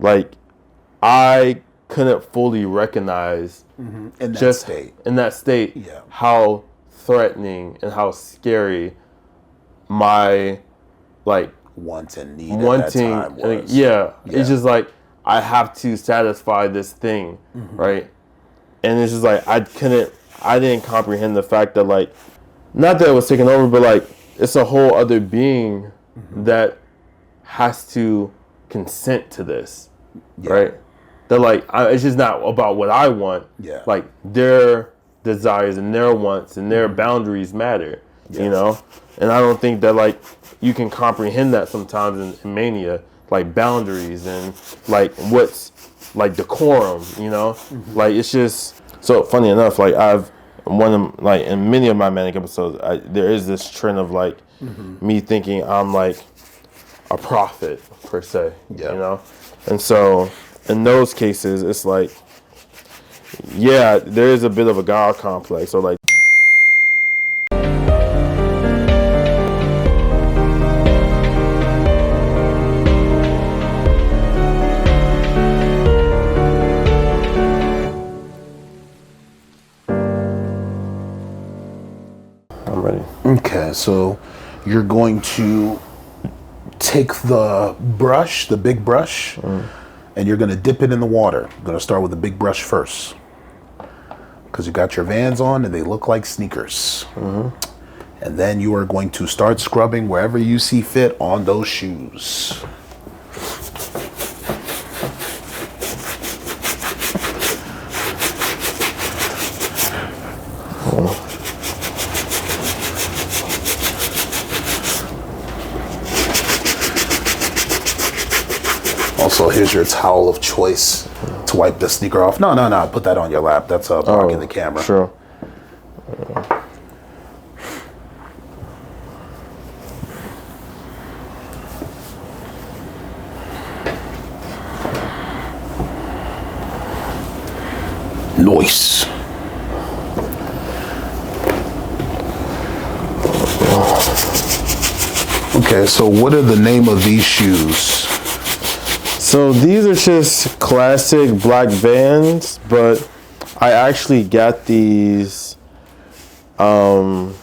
like I couldn't fully recognize in that state, yeah, how threatening and how scary my like want and need at that time was. Yeah, it's just like I have to satisfy this thing, right? And it's just like I didn't comprehend the fact that like, not that it was taken over, but like it's a whole other being that has to consent to this, right? That like it's just not about what I want. Yeah. Like their desires and their wants and their boundaries matter, you know? And I don't think that like you can comprehend that sometimes in mania, like boundaries and like what's like decorum, you know? Like it's just so funny enough, like like in many of my manic episodes, there is this trend of like me thinking I'm like a prophet per se, you know? And so in those cases, it's like, yeah, there is a bit of a God complex, or like. I'm ready. Okay, so you're going to take the brush, the big brush, and you're going to dip it in the water. You're going to start with the big brush first, because you got your Vans on and they look like sneakers. And then you are going to start scrubbing wherever you see fit on those shoes. Also, here's your towel of choice to wipe the sneaker off. No, put that on your lap. That's blocking the camera. Sure. Nice. Okay, so what are the name of these shoes? So these are just classic black Vans, but I actually got these like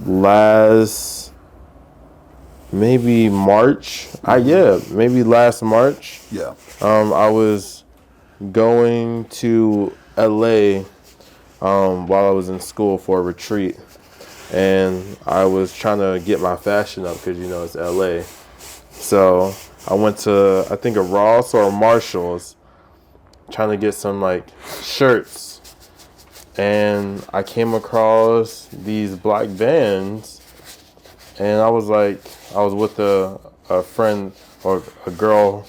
last maybe March. Maybe last March. Yeah. I was going to LA while I was in school for a retreat, and I was trying to get my fashion up because, you know, it's LA. So I went to, I think, a Ross or a Marshall's, trying to get some like shirts, and I came across these black Vans, and I was with a friend or a girl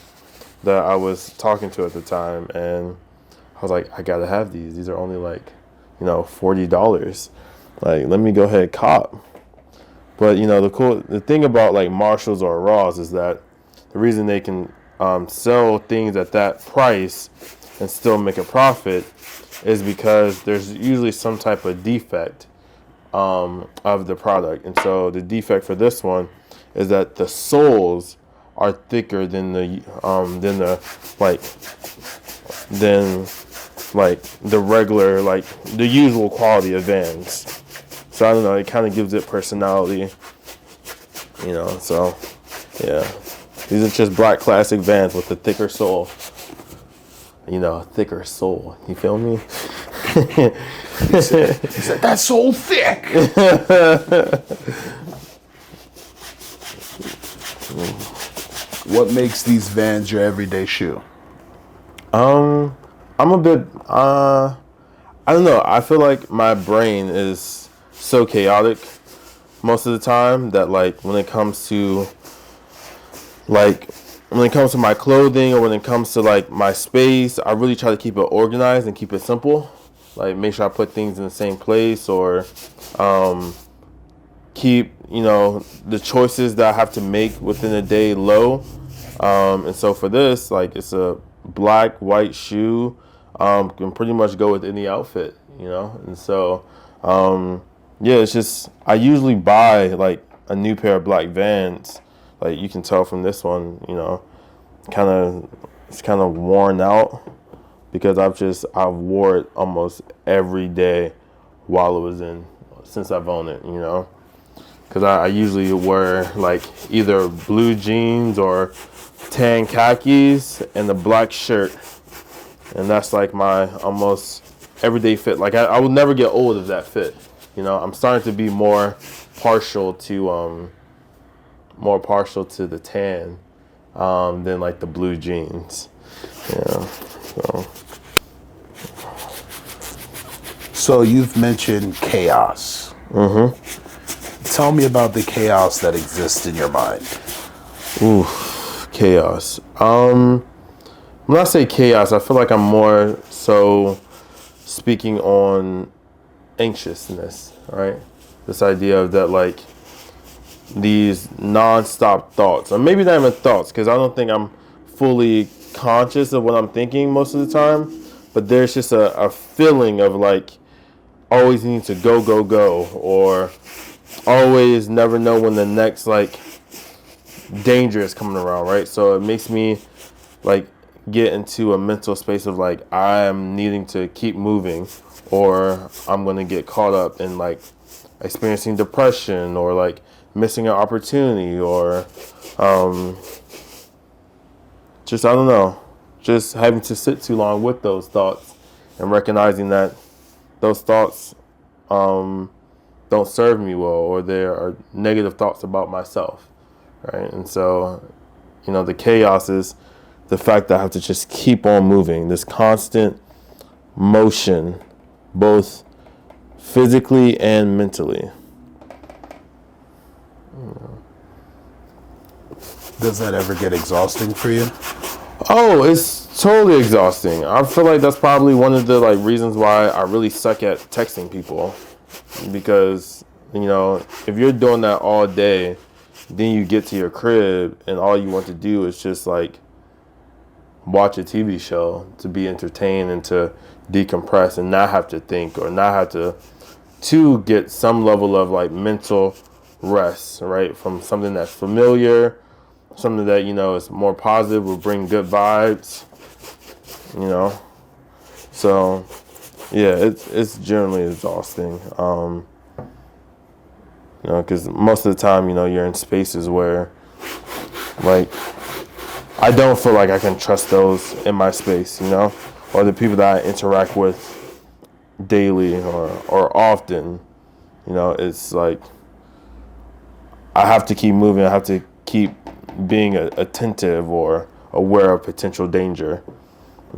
that I was talking to at the time, and I was like, I gotta have these. These are only like, you know, $40. Like, let me go ahead and cop. But, you know, the thing about like Marshalls or Ross is that the reason they can sell things at that price and still make a profit is because there's usually some type of defect of the product. And so the defect for this one is that the soles are thicker than the regular, like the usual quality of Vans. So I don't know, it kind of gives it personality, you know. So yeah, these are just black classic Vans with a thicker sole. You know, a thicker sole. You feel me? He said, that's so thick. What makes these Vans your everyday shoe? I'm a bit, I don't know. I feel like my brain is so chaotic most of the time that, like, when it comes to my clothing, or when it comes to like my space, I really try to keep it organized and keep it simple. Like, make sure I put things in the same place, or keep, you know, the choices that I have to make within a day low. And so for this, like, it's a black, white shoe, can pretty much go with any outfit, you know? And so, yeah, it's just, I usually buy like a new pair of black Vans. Like, you can tell from this one, you know, it's kind of worn out because I've wore it almost every day while it was in since I've owned it, you know. Because I usually wear like either blue jeans or tan khakis and a black shirt, and that's like my almost everyday fit. Like I will never get old of that fit, you know. I'm starting to be partial to the tan than like the blue jeans. Yeah. So you've mentioned chaos. Tell me about the chaos that exists in your mind. Ooh, chaos. When I say chaos, I feel like I'm more so speaking on anxiousness, right? This idea of that, like, these non-stop thoughts, or maybe not even thoughts, because I don't think I'm fully conscious of what I'm thinking most of the time, but there's just a feeling of like always need to go, go, go, or always never know when the next like danger is coming around, right? So it makes me like get into a mental space of like I'm needing to keep moving, or I'm gonna get caught up in like experiencing depression, or like missing an opportunity, or just I don't know, just having to sit too long with those thoughts and recognizing that those thoughts don't serve me well, or there are negative thoughts about myself, right? And so, you know, the chaos is the fact that I have to just keep on moving, this constant motion, both physically and mentally. Does that ever get exhausting for you? Oh, it's totally exhausting. I feel like that's probably one of the like reasons why I really suck at texting people, because you know, if you're doing that all day, then you get to your crib and all you want to do is just like watch a TV show to be entertained and to decompress and not have to think, or not have to get some level of like mental rest, right? From something that's familiar, something that, you know, is more positive, will bring good vibes, you know. So yeah, it's generally exhausting. You know, because most of the time, you know, you're in spaces where like I don't feel like I can trust those in my space, you know, or the people that I interact with daily or often. You know, it's like I have to keep moving. I have to keep being attentive or aware of potential danger,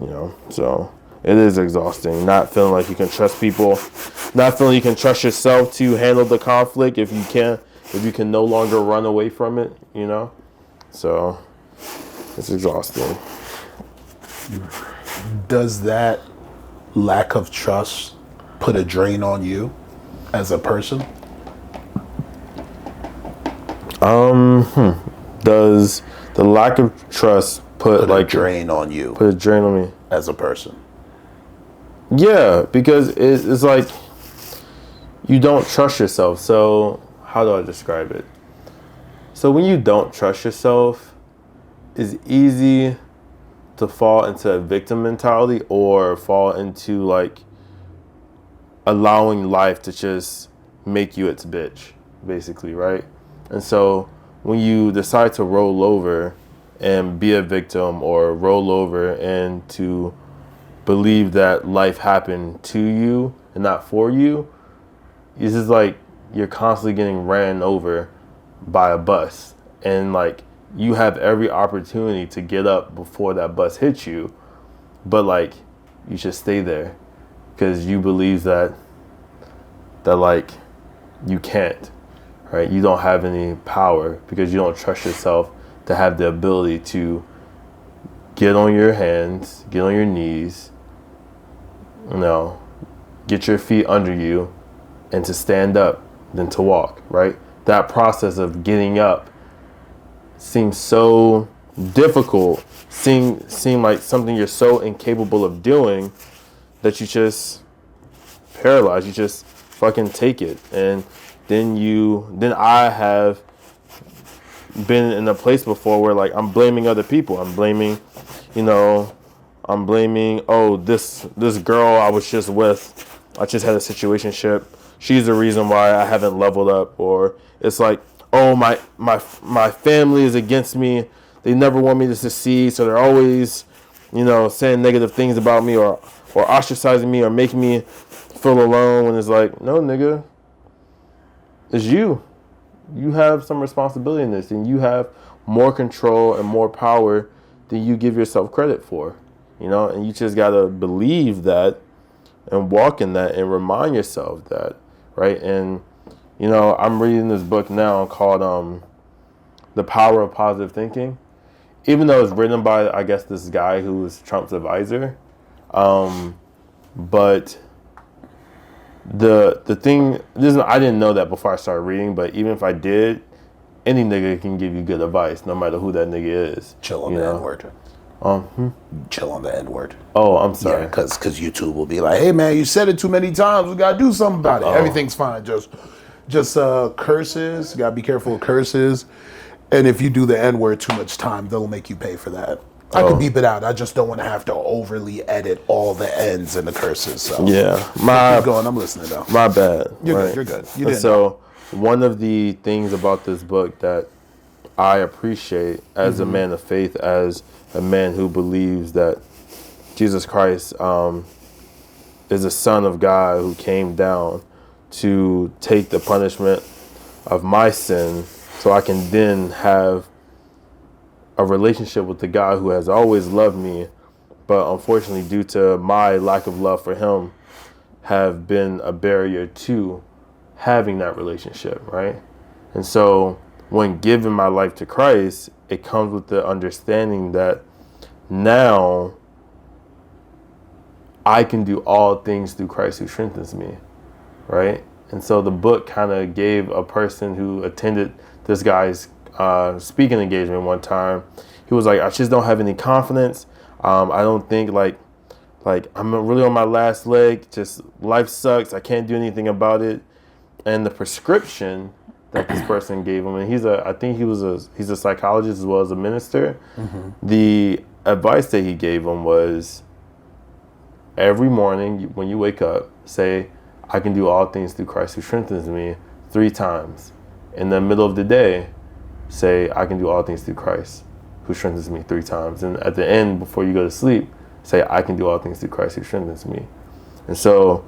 you know. So it is exhausting, not feeling like you can trust people, not feeling you can trust yourself to handle the conflict if you can no longer run away from it, you know. So it's exhausting. Does that lack of trust put a drain on you as a person? Does the lack of trust put like a drain on you put a drain on me as a person? Yeah, because it's like you don't trust yourself. So how do I describe it? So when you don't trust yourself, it's easy to fall into a victim mentality, or fall into like allowing life to just make you its bitch, basically, right? And so when you decide to roll over and be a victim, or roll over and to believe that life happened to you and not for you, it's just like you're constantly getting ran over by a bus, and like you have every opportunity to get up before that bus hits you, but like you should stay there because you believe that like you can't, right? You don't have any power because you don't trust yourself to have the ability to get on your hands, get on your knees, you know, get your feet under you, and to stand up, then to walk, right? That process of getting up seems so difficult, seem like something you're so incapable of doing that you just paralyzed. You just fucking take it. And then I have been in a place before where like I'm blaming other people. I'm blaming, oh, this girl I was just with, I just had a situationship. She's the reason why I haven't leveled up. Or it's like, oh, my family is against me. They never want me to succeed, so they're always, saying negative things about me, or ostracizing me, or making me feel alone. When it's like, no, nigga, it's you. You have some responsibility in this, and you have more control and more power than you give yourself credit for. And you just gotta believe that and walk in that and remind yourself that, right? And I'm reading this book now called The Power of Positive Thinking. Even though it's written by, I guess, this guy who was Trump's advisor, but the thing, I didn't know that before I started reading, but even if I did, any nigga can give you good advice, no matter who that nigga is. Chill on the N-word. Chill on the N-word. Oh, I'm sorry. Yeah, because YouTube will be like, hey, man, you said it too many times. We got to do something about it. Everything's fine. Just curses. You got to be careful of curses. And if you do the N-word too much time, they'll make you pay for that. I can beep it out. I just don't want to have to overly edit all the N's and the curses. So yeah. Keep going. I'm listening, though. My bad. You're good. You didn't. So one of the things about this book that I appreciate as a man of faith, as a man who believes that Jesus Christ is the Son of God who came down to take the punishment of my sin so I can then have a relationship with the God who has always loved me, but unfortunately due to my lack of love for him have been a barrier to having that relationship, right? And so when giving my life to Christ, it comes with the understanding that now I can do all things through Christ who strengthens me, right? And so the book kind of gave a person who attended this guy's speaking engagement one time. He was like, I just don't have any confidence. I don't think like I'm really on my last leg. Just life sucks. I can't do anything about it. And the prescription that this person gave him, and he's a psychologist as well as a minister. The advice that he gave him was, every morning when you wake up, say, I can do all things through Christ who strengthens me 3 times. In the middle of the day, say, I can do all things through Christ who strengthens me 3 times. And at the end, before you go to sleep, say, I can do all things through Christ who strengthens me. And so,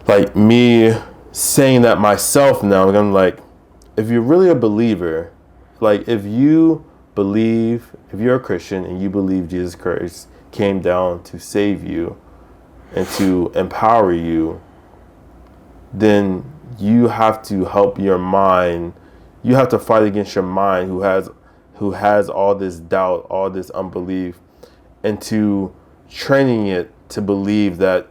like, me saying that myself now, I'm like, if you're really a believer, like, if you're a Christian and you believe Jesus Christ came down to save you and to empower you, then you have to help your mind. You have to fight against your mind who has all this doubt, all this unbelief, and to training it to believe that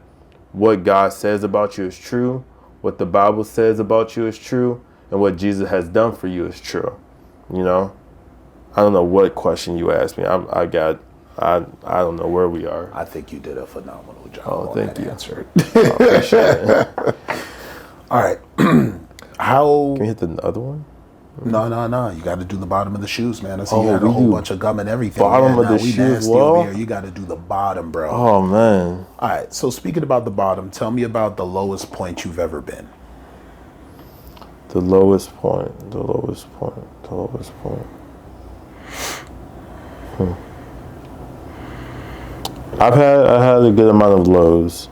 what God says about you is true, what the Bible says about you is true, and what Jesus has done for you is true. I don't know what question you asked me. I don't know where we are. I think you did a phenomenal job. Oh, thank you. Answer. I appreciate it. All right. How? Can we hit the other one? No. You got to do the bottom of the shoes, man. I see you had a we whole do bunch of gum and everything. bottom of the we shoes, nasty well? over here. You got to do the bottom, bro. Oh, man. All right. So speaking about the bottom, tell me about the lowest point you've ever been. The lowest point. I had a good amount of lows.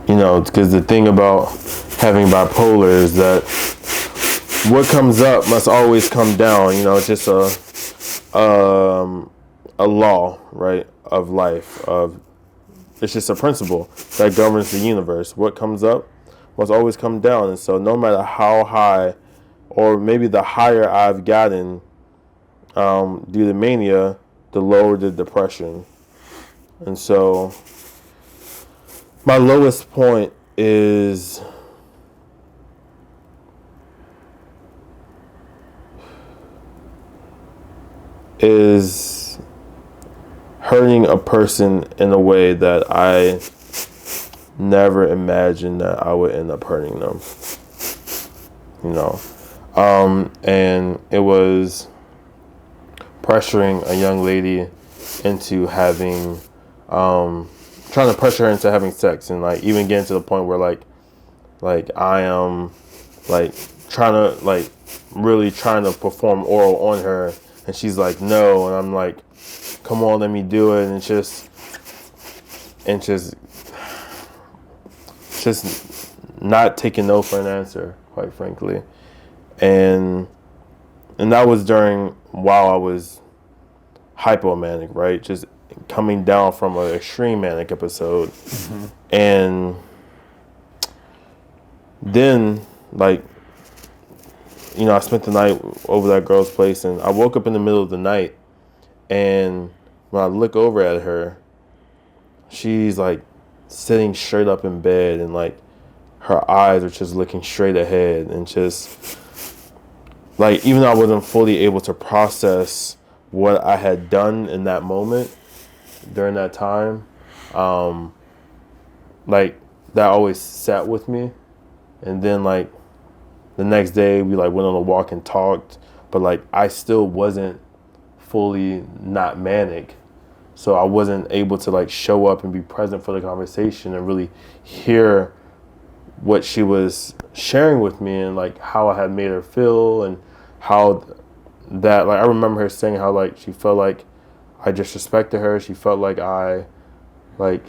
Because the thing about having bipolar is that what comes up must always come down. It's just a law, right, of life. It's just a principle that governs the universe. What comes up must always come down. And so no matter how high, or maybe the higher I've gotten due to mania, the lower the depression. And so my lowest point is hurting a person in a way that I never imagined that I would end up hurting them. you know. And it was pressuring a young lady into having, trying to pressure her into having sex, and like even getting to the point where like I am like trying to like really trying to perform oral on her, and she's like no, and I'm like, come on, let me do it, and just not taking no for an answer, quite frankly. And that was during while I was hypomanic, right? Just coming down from an extreme manic episode. And then like, you know, I spent the night over that girl's place, and I woke up in the middle of the night, and when I look over at her, she's like sitting straight up in bed, and like her eyes are just looking straight ahead, and just like, even though I wasn't fully able to process what I had done in that moment during that time, like that always sat with me. And then like the next day we like went on a walk and talked, but like I still wasn't fully not manic. So I wasn't able to like show up and be present for the conversation and really hear what she was sharing with me, and like how I had made her feel, and how that, like, I remember her saying how like she felt like I disrespected her. She felt like I like,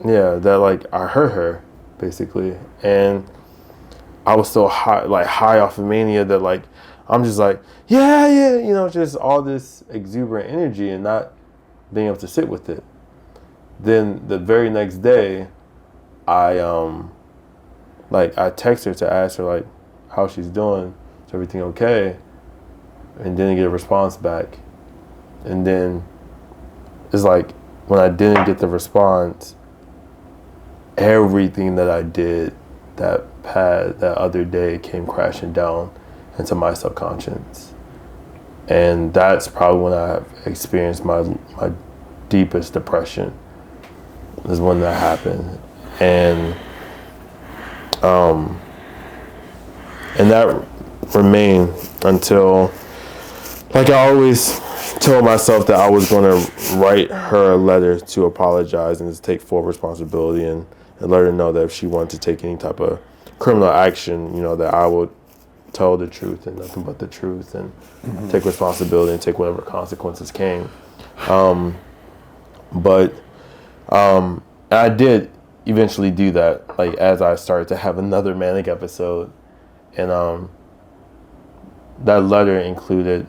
yeah, that like I hurt her basically. And I was so high off of mania that like I'm just like, yeah, you know, just all this exuberant energy and not being able to sit with it. Then the very next day, I text her to ask her like how she's doing, is everything okay, and didn't get a response back. And then it's like when I didn't get the response, everything that I did that other day came crashing down into my subconscious. And that's probably when I experienced my deepest depression, is when that happened. And that remained until, like, I always told myself that I was going to write her a letter to apologize and to take full responsibility, and let her know that if she wanted to take any type of criminal action, you know, that I would tell the truth and nothing but the truth, and take responsibility and take whatever consequences came. But I did eventually do that, like as I started to have another manic episode. And that letter included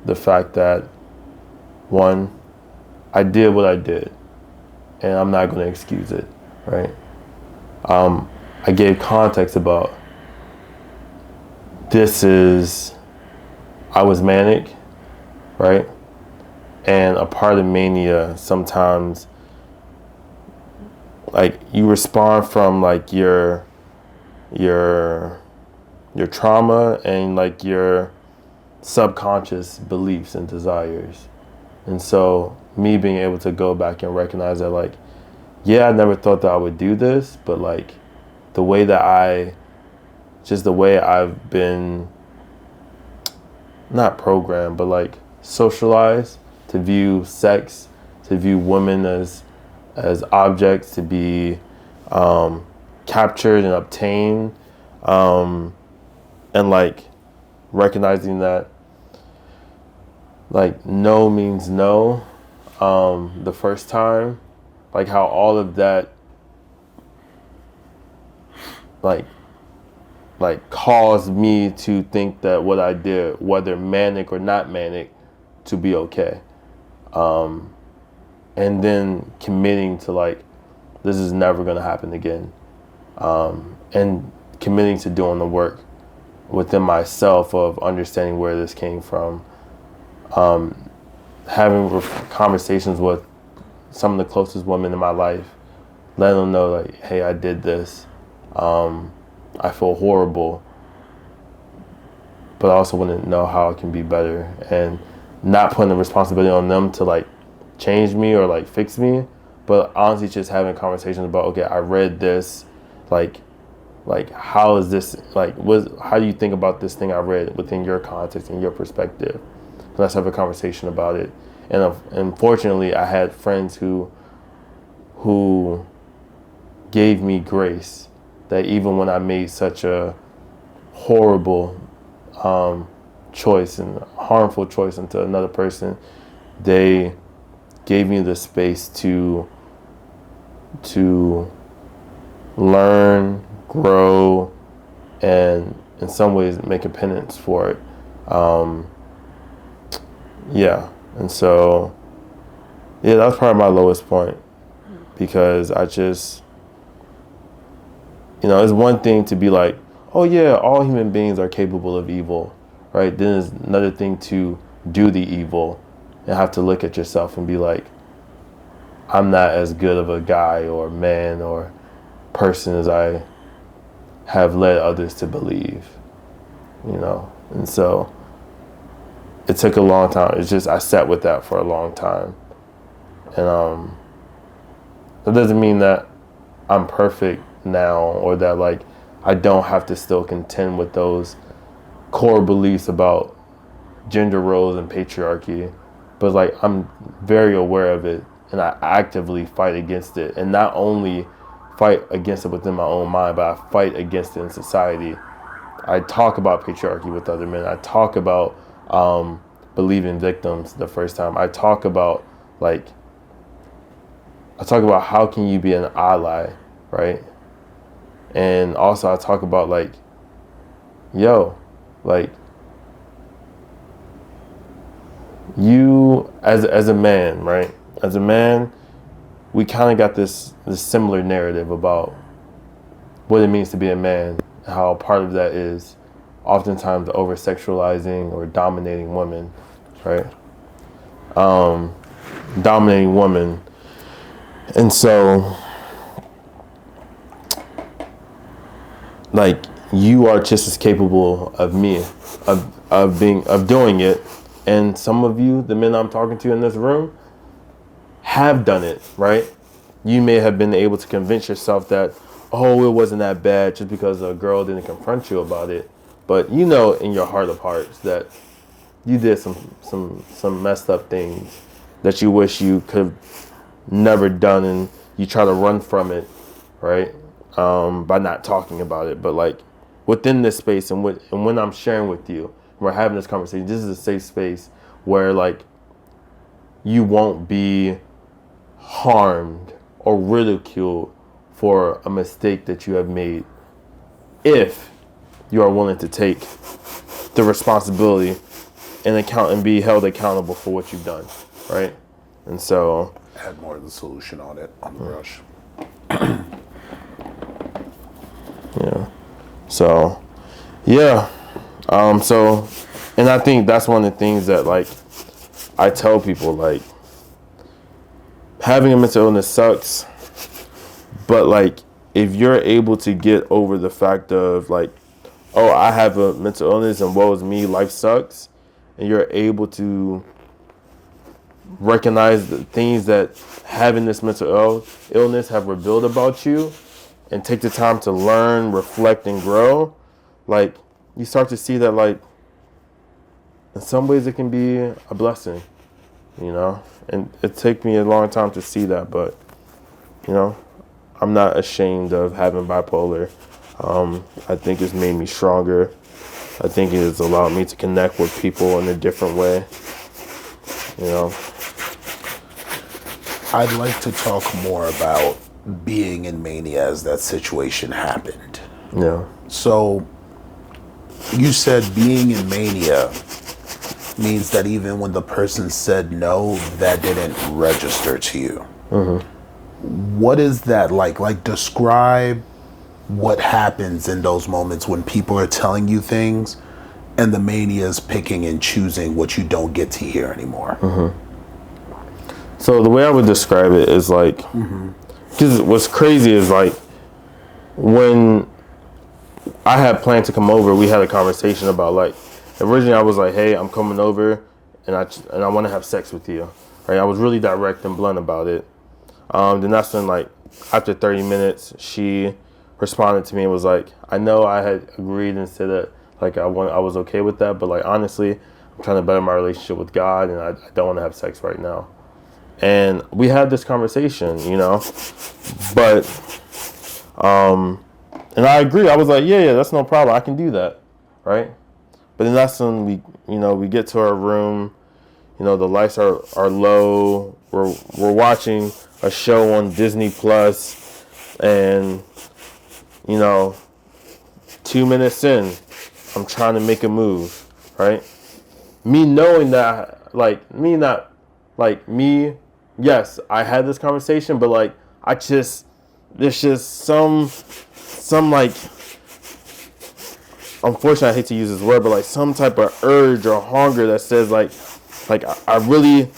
the fact that, one, I did what I did, and I'm not going to excuse it, right? I gave context about I was manic, right? And a part of mania, sometimes, like, you respond from like your trauma and like your subconscious beliefs and desires. And so me being able to go back and recognize that, like, yeah, I never thought that I would do this, but like the way I've been, not programmed, but like socialized to view sex, to view women as objects to be captured and obtained, and like recognizing that like no means no, the first time, like how all of that like caused me to think that what I did, whether manic or not manic, to be okay. And then committing to like, this is never going to happen again. And committing to doing the work within myself of understanding where this came from. Having conversations with some of the closest women in my life, letting them know like, hey, I did this. I feel horrible, but I also want to know how it can be better, and not putting the responsibility on them to like change me or like fix me, but honestly just having conversations about, okay, I read this, like, like, how is this, like, how do you think about this thing I read within your context and your perspective? Let's have a conversation about it. And unfortunately, I had friends who gave me grace, that even when I made such a horrible choice and harmful choice into another person, they gave me the space to learn, grow, and in some ways make a penance for it. And so that was probably my lowest point, because I just, it's one thing to be like, oh yeah, all human beings are capable of evil, right? Then it's another thing to do the evil and have to look at yourself and be like, I'm not as good of a guy or man or person as I have led others to believe, And so it took a long time. It's just, I sat with that for a long time. And it doesn't mean that I'm perfect now, or that like I don't have to still contend with those core beliefs about gender roles and patriarchy, but like I'm very aware of it, and I actively fight against it, and not only fight against it within my own mind, but I fight against it in society. I talk about patriarchy with other men. I talk about believing victims the first time. I talk about how can you be an ally, right? And also I talk about like, you as a man, right? As a man, we kind of got this similar narrative about what it means to be a man, how part of that is oftentimes over-sexualizing or dominating women, right? Dominating women. And so, like, you are just as capable of me, of doing it. And some of you, the men I'm talking to in this room, have done it, right? You may have been able to convince yourself that, oh, it wasn't that bad just because a girl didn't confront you about it. But you know in your heart of hearts that you did some messed up things that you wish you could have never done, and you try to run from it, right? By not talking about it. But like within this space, and when I'm sharing with you, we're having this conversation, this is a safe space where like you won't be harmed or ridiculed for a mistake that you have made, if you are willing to take the responsibility and be held accountable for what you've done, right? And so add more of the solution on it, on the brush. And I think that's one of the things that like I tell people, like, having a mental illness sucks, but like if you're able to get over the fact of like, oh, I have a mental illness and woe is me, life sucks, and you're able to recognize the things that having this mental illness have revealed about you, and take the time to learn, reflect, and grow, like you start to see that like in some ways it can be a blessing, and it took me a long time to see that, but I'm not ashamed of having bipolar. I think it's made me stronger. I think it has allowed me to connect with people in a different way. I'd like to talk more about being in mania as that situation happened. Yeah. So you said being in mania means that even when the person said no, that didn't register to you. Mm-hmm. What is that like? Like, describe what happens in those moments when people are telling you things and the mania is picking and choosing what you don't get to hear anymore. Mm-hmm. So the way I would describe it is like, because what's crazy is like, when I had planned to come over, we had a conversation about like, originally I was like, hey, I'm coming over and I want to have sex with you, right? I was really direct and blunt about it. Then that's when like, after 30 minutes, she responded to me and was like, I know I had agreed and said that like I was okay with that, but like honestly, I'm trying to better my relationship with God, and I don't want to have sex right now. And we had this conversation, but and I agree. I was like, yeah, that's no problem. I can do that, right? But then that's when we get to our room. The lights are low. We're watching a show on Disney Plus, and 2 minutes in, I'm trying to make a move, right? Me knowing that, yes, I had this conversation, but like there's just some like, unfortunately I hate to use this word, but like some type of urge or hunger that says like I really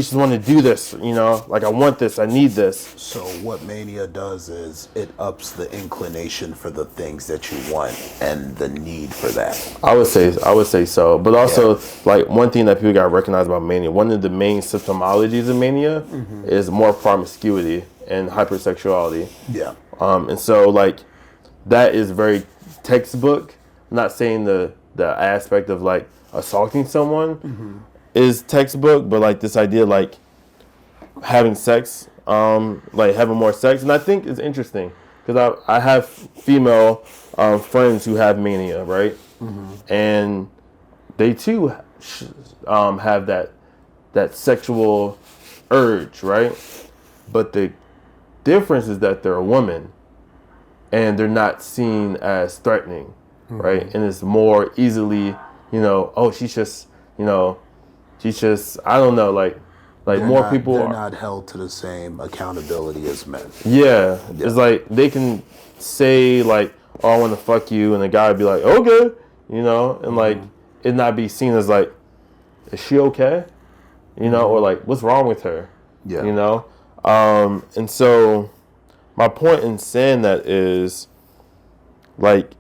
just want to do this, like I want this, I need this. So what mania does is it ups the inclination for the things that you want and the need for that. I would say so, but also like one thing that people got to recognize about mania, one of the main symptomologies of mania is more promiscuity and hypersexuality. Yeah. And so like that is very textbook. I'm not saying the aspect of like assaulting someone is textbook, but like this idea like having sex, like having more sex, and I think it's interesting because I have female friends who have mania, right? And they too have that sexual urge, right? But the difference is that they're a woman and they're not seen as threatening, right? And it's more easily, oh, she's just, I don't know, like more people they're are not held to the same accountability as men. Yeah, it's like they can say like, "Oh, I want to fuck you," and the guy would be like, "Okay," and like it not be seen as like, "Is she okay?" or like, "What's wrong with her?" Yeah. And so my point in saying that is like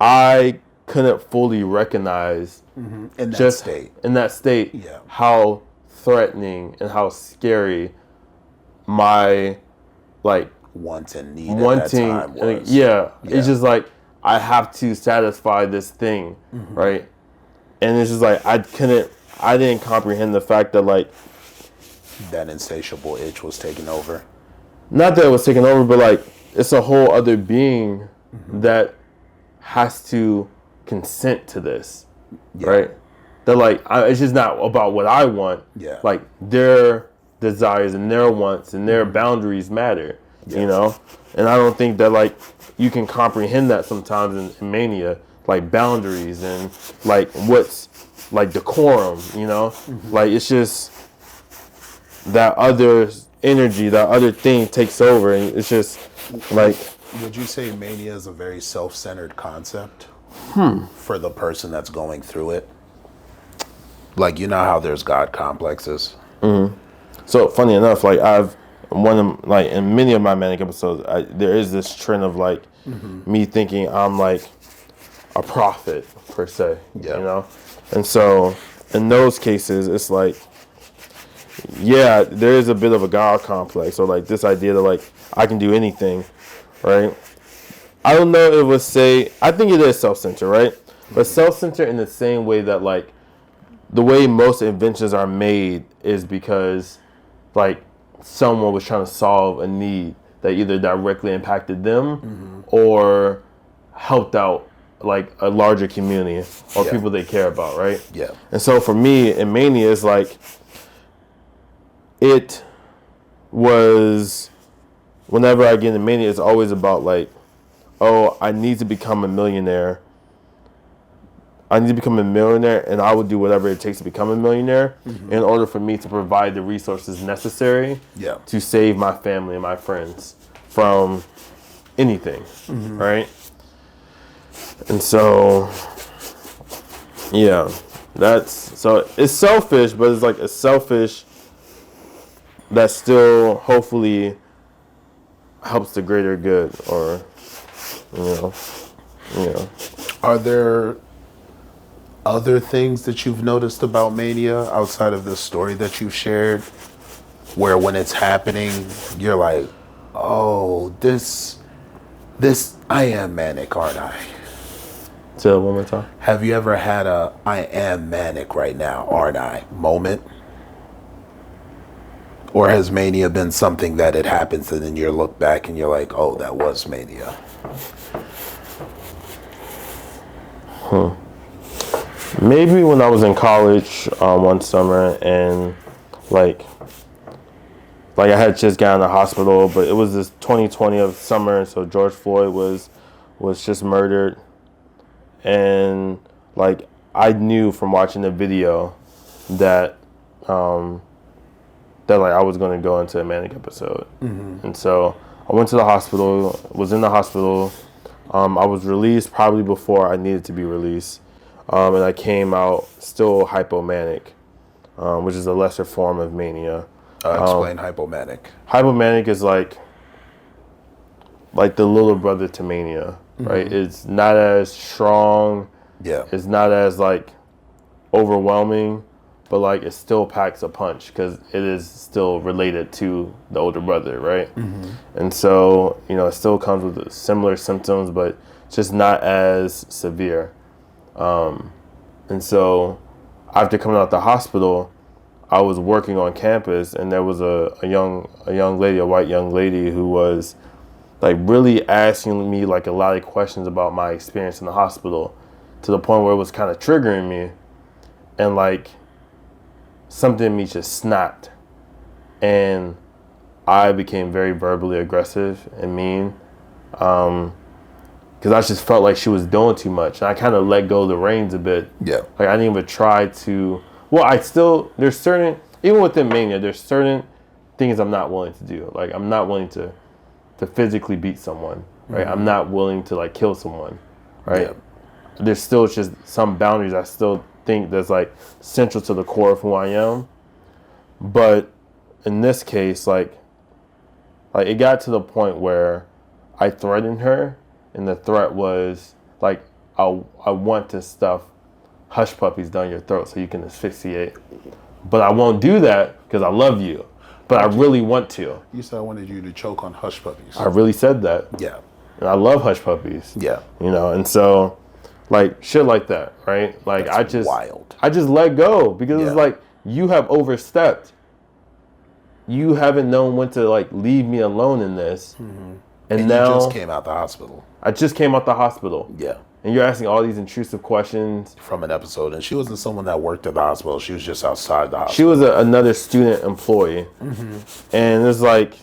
I couldn't fully recognize In that state. Yeah. how threatening and how scary my like want and need at that time was. It's just like I have to satisfy this thing, right? And it's just like I didn't comprehend the fact that like that insatiable itch was taking over. Not that it was taken over, but like it's a whole other being that has to consent to this, right? That like it's just not about what I want. Yeah. Like their desires and their wants and their boundaries matter, And I don't think that like you can comprehend that sometimes in mania, like boundaries and like what's like decorum, Like it's just that other energy, that other thing takes over, and it's just like. Would you say mania is a very self-centered concept for the person that's going through it? Like, how there's God complexes. So funny enough, like in many of my manic episodes, there is this trend of like me thinking I'm like a prophet per se, and so in those cases, it's like, yeah, there is a bit of a God complex, or like this idea that like I can do anything, right? I don't know if it would say, I think it is self-centered, right? But self-centered in the same way that like the way most inventions are made is because like someone was trying to solve a need that either directly impacted them or helped out like a larger community or people they care about, right? Yeah. And so for me in mania, it's like it was, whenever I get into mania, it's always about like, oh, I need to become a millionaire. And I would do whatever it takes to become a millionaire in order for me to provide the resources necessary to save my family and my friends from anything, right? And so, so it's selfish, but it's like a selfish that still hopefully helps the greater good, or Are there other things that you've noticed about mania outside of the story that you've shared, where when it's happening, you're like, oh, this I am manic, aren't I? Say that one more time. Have you ever had a I am manic right now, aren't I moment? Or has mania been something that it happens and then you look back and you're like, oh, that was mania? Maybe when I was in college one summer, and like I had just gotten to the hospital, but it was this 2020 of summer, so George Floyd was just murdered, and like I knew from watching the video that that like I was going to go into a manic episode. And so I went to the hospital, was in the hospital. I was released probably before I needed to be released. And I came out still hypomanic, which is a lesser form of mania. Explain hypomanic. Hypomanic is like the little brother to mania, right? It's not as strong. Yeah. It's not as like overwhelming, but like it still packs a punch because it is still related to the older brother, right? And so, you know, it still comes with similar symptoms, but just not as severe. And so after coming out the hospital, I was working on campus, and there was a young lady, a white young lady, who was like really asking me like a lot of questions about my experience in the hospital, to the point where it was kind of triggering me, and like something in me just snapped, and I became very verbally aggressive and mean, because I just felt like she was doing too much, and I kind of let go of the reins a bit. Yeah. Like I didn't even try to. Well, there's certain, even within mania, there's certain things I'm not willing to do. Like I'm not willing to physically beat someone, right? I'm not willing to like kill someone, right? Yeah. There's still just some boundaries I still think that's like central to the core of who I am. But in this case, like it got to the point where I threatened her, and the threat was like, I want to stuff hush puppies down your throat so you can asphyxiate, but I won't do that because I love you, but I really want to. You said I wanted you to choke on hush puppies. I really said that. Yeah. And I love hush puppies. Yeah. You know, and so like shit like that, right? Like That's wild. I just let go because it's like, you have overstepped. You haven't known when to like leave me alone in this. And now you just came out the hospital. I just came out the hospital. Yeah. And you're asking all these intrusive questions. From an episode. And she wasn't someone that worked at the hospital. She was just outside the hospital. She was another student employee. And it's like,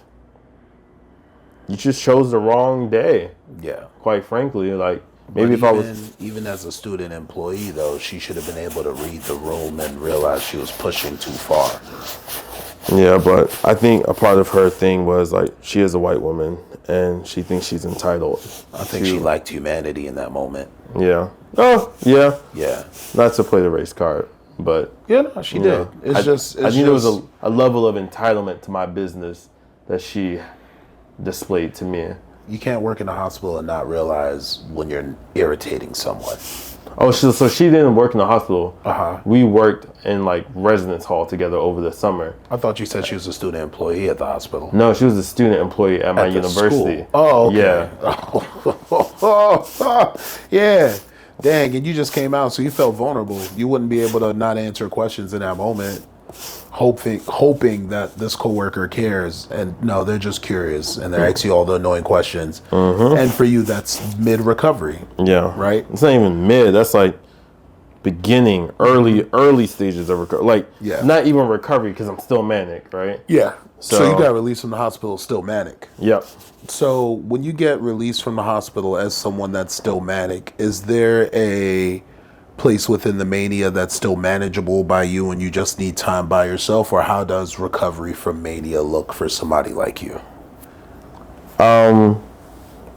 you just chose the wrong day. Yeah. Quite frankly, like maybe if I was... Even as a student employee, though, she should have been able to read the room and realize she was pushing too far. Yeah, but I think a part of her thing was like, she is a white woman and she thinks she's entitled. I think she liked humanity in that moment. Yeah. Oh, yeah. Yeah. Not to play the race card, but... Yeah, no, she did. I think there was a level of entitlement to my business that she displayed to me. You can't work in a hospital and not realize when you're irritating someone. Oh, so she didn't work in the hospital. Uh-huh. We worked in like residence hall together over the summer. I thought you said she was a student employee at the hospital. No, she was a student employee at my university. School. Oh, okay. Yeah. Yeah. Dang, and you just came out, so you felt vulnerable. You wouldn't be able to not answer questions in that moment, hoping that this coworker cares. And no, they're just curious, and they're asking you all the annoying questions. And for you, that's mid-recovery. Yeah. Right? It's not even mid. That's like beginning, early stages of recovery. Like, not even recovery because I'm still manic, right? Yeah. So you got released from the hospital still manic. Yep. So when you get released from the hospital as someone that's still manic, is there a place within the mania that's still manageable by you and you just need time by yourself? Or how does recovery from mania look for somebody like you?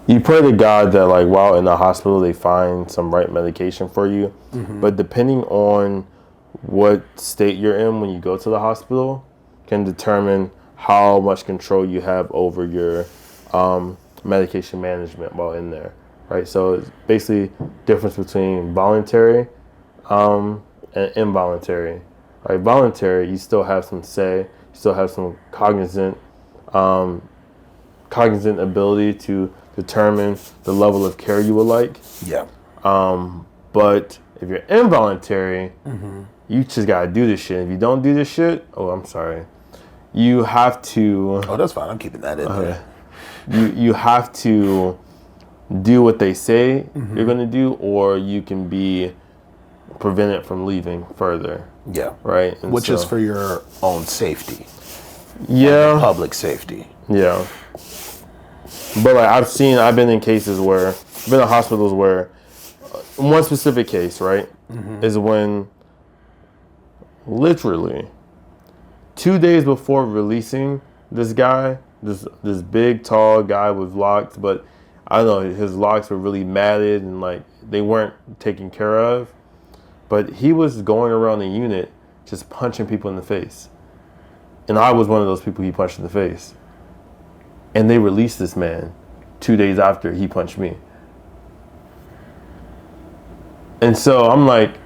You pray to God that like while in the hospital they find some right medication for you. But depending on what state you're in when you go to the hospital can determine how much control you have over your medication management while in there, right? So it's basically difference between voluntary and involuntary. Right? Voluntary, you still have some say, you still have some cognizant ability to determine the level of care you would like. Yeah. But if you're involuntary, you just gotta do this shit. If you don't do this shit, oh, I'm sorry. You have to. Oh, that's fine. I'm keeping that in there. You have to do what they say you're gonna do, or you can be prevented from leaving further. Yeah. Right. And Which is for your own safety. Yeah. Public safety. Yeah. But like I've been in cases where, I've been in hospitals where, one specific case, right, is when literally 2 days before releasing this guy, this big tall guy with locks, but I don't know, his locks were really matted and like they weren't taken care of. But he was going around the unit just punching people in the face. And I was one of those people he punched in the face. And they released this man 2 days after he punched me. And so I'm like,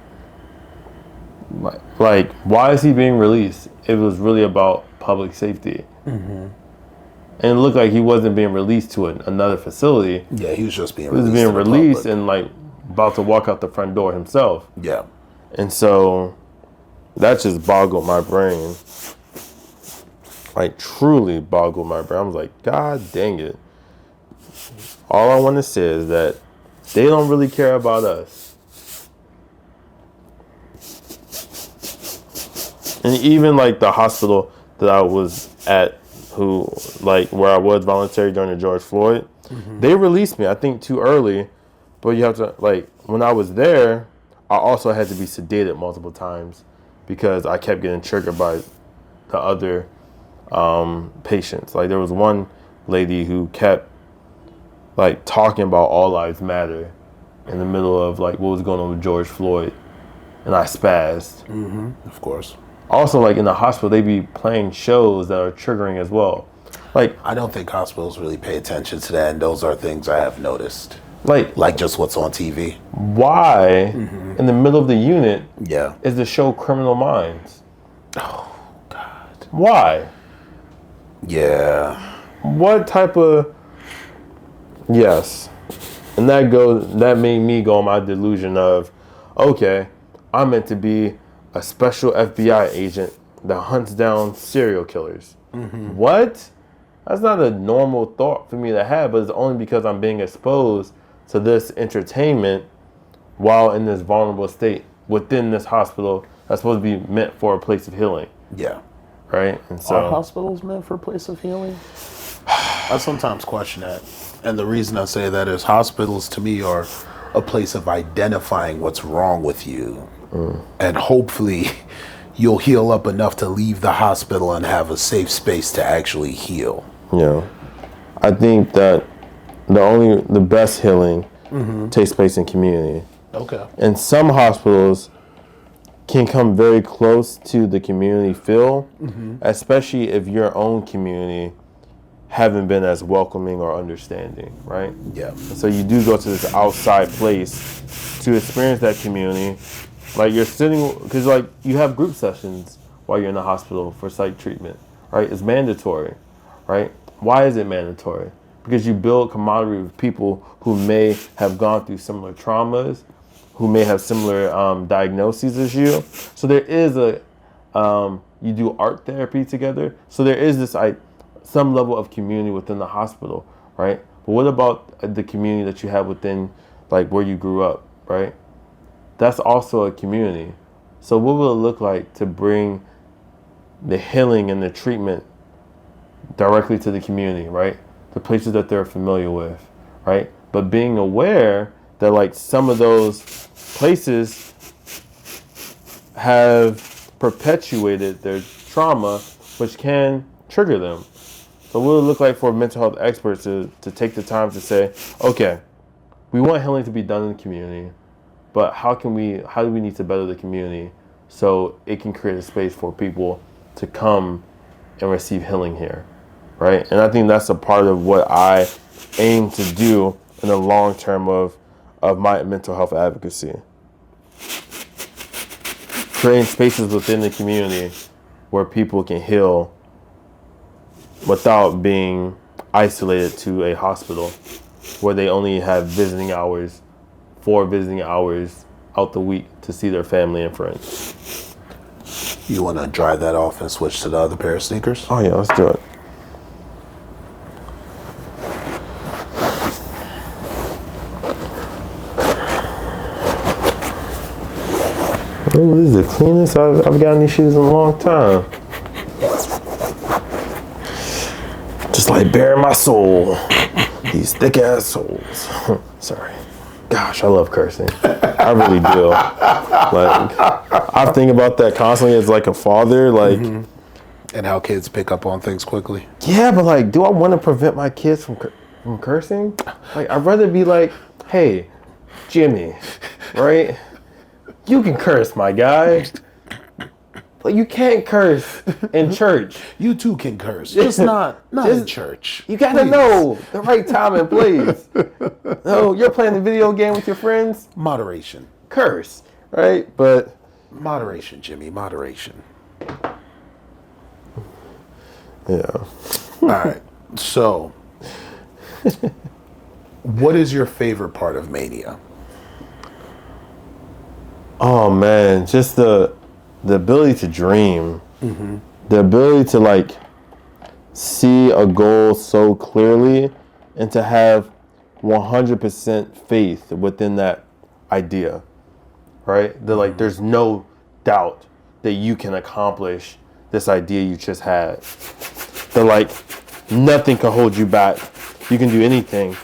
why is he being released? It was really about public safety. And it looked like he wasn't being released to another facility. Yeah, he was just being He was released. being released and like about to walk out the front door himself. Yeah. And so that just boggled my brain. Like truly boggled my brain. I was like, God dang it. All I want to say is that they don't really care about us. And even like the hospital that I was at, where I was voluntary during the George Floyd, they released me, I think too early. But you have to, like, when I was there, I also had to be sedated multiple times because I kept getting triggered by the other patients. Like there was one lady who kept like talking about all lives matter in the middle of like what was going on with George Floyd, and I spazzed. Of course. Also, like in the hospital, they be playing shows that are triggering as well. Like I don't think hospitals really pay attention to that, and those are things I have noticed. like Just what's on TV. why in the middle of the unit Yeah. is the show Criminal Minds? Oh, God. Why? Yeah. What type of... Yes. And that made me go on my delusion of, okay, I'm meant to be a special FBI agent that hunts down serial killers. What? That's not a normal thought for me to have, but it's only because I'm being exposed to this entertainment while in this vulnerable state within this hospital that's supposed to be meant for a place of healing. Yeah. Right? And so... Are hospitals meant for a place of healing? I sometimes question that. And the reason I say that is hospitals to me are a place of identifying what's wrong with you. And hopefully you'll heal up enough to leave the hospital and have a safe space to actually heal. Yeah. I think that the best healing takes place in community. Okay. And some hospitals can come very close to the community feel, especially if your own community haven't been as welcoming or understanding, right? Yeah. So you do go to this outside place to experience that community. Like you're sitting, because like you have group sessions while you're in the hospital for psych treatment, right? It's mandatory, right? Why is it mandatory? Because you build camaraderie with people who may have gone through similar traumas, who may have similar diagnoses as you. So there is you do art therapy together. So there is this some level of community within the hospital, right? But what about the community that you have within like where you grew up, right? That's also a community. So what will it look like to bring the healing and the treatment directly to the community, right? The places that they're familiar with, right? But being aware that like some of those places have perpetuated their trauma, which can trigger them. So what will it look like for mental health experts to take the time to say, okay, we want healing to be done in the community, but how do we need to better the community so it can create a space for people to come and receive healing here, right? And I think that's a part of what I aim to do in the long term of my mental health advocacy. Creating spaces within the community where people can heal without being isolated to a hospital. where they only have visiting hours, 4 visiting hours out the week to see their family and friends. You want to dry that off and switch to the other pair of sneakers? Oh yeah, let's do it. Oh, this is the cleanest I've gotten these shoes in a long time. Just like bare my soul. These thick ass soles. Sorry. Gosh, I love cursing. I really do. Like, I think about that constantly as like a father. Like, And how kids pick up on things quickly. yeah, but like, do I want to prevent my kids from cursing? Like, I'd rather be like, hey, Jimmy, right? You can curse, my guy. But you can't curse in church. You too can curse, just not in church. You gotta know the right time and place. No, you're playing a video game with your friends. Moderation. Curse, right? But Moderation, Jimmy. Moderation. yeah. All right. So, what is your favorite part of Mania? Oh man, just the ability to dream, the ability to like see a goal so clearly, and to have 100% faith within that idea, right? That like there's no doubt that you can accomplish this idea you just had. That like nothing can hold you back. You can do anything,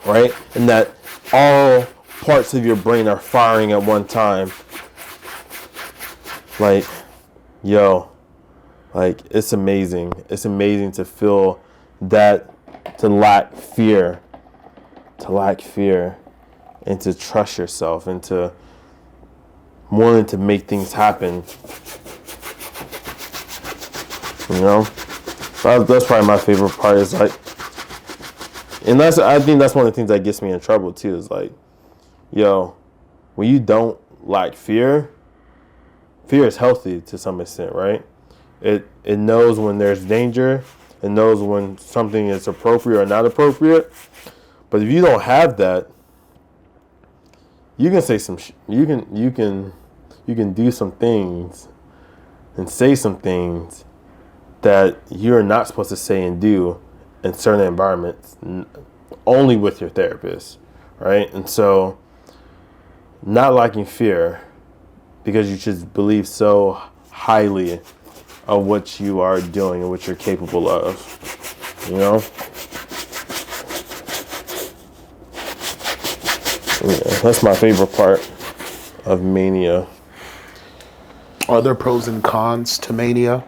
right? And that all parts of your brain are firing at one time. Like, yo, like it's amazing. It's amazing to feel that, to lack fear, and to trust yourself, and to wanting to make things happen. You know, that's probably my favorite part. Is like, and I think that's one of the things that gets me in trouble too. Is like, yo, when you don't lack fear is healthy to some extent, right? It knows when there's danger. It knows when something is appropriate or not appropriate. But if you don't have that, you can say you can do some things and say some things that you're not supposed to say and do in certain environments, only with your therapist, right? And so, not lacking fear, because you just believe so highly of what you are doing and what you're capable of, you know? Yeah, that's my favorite part of Mania. Are there pros and cons to Mania?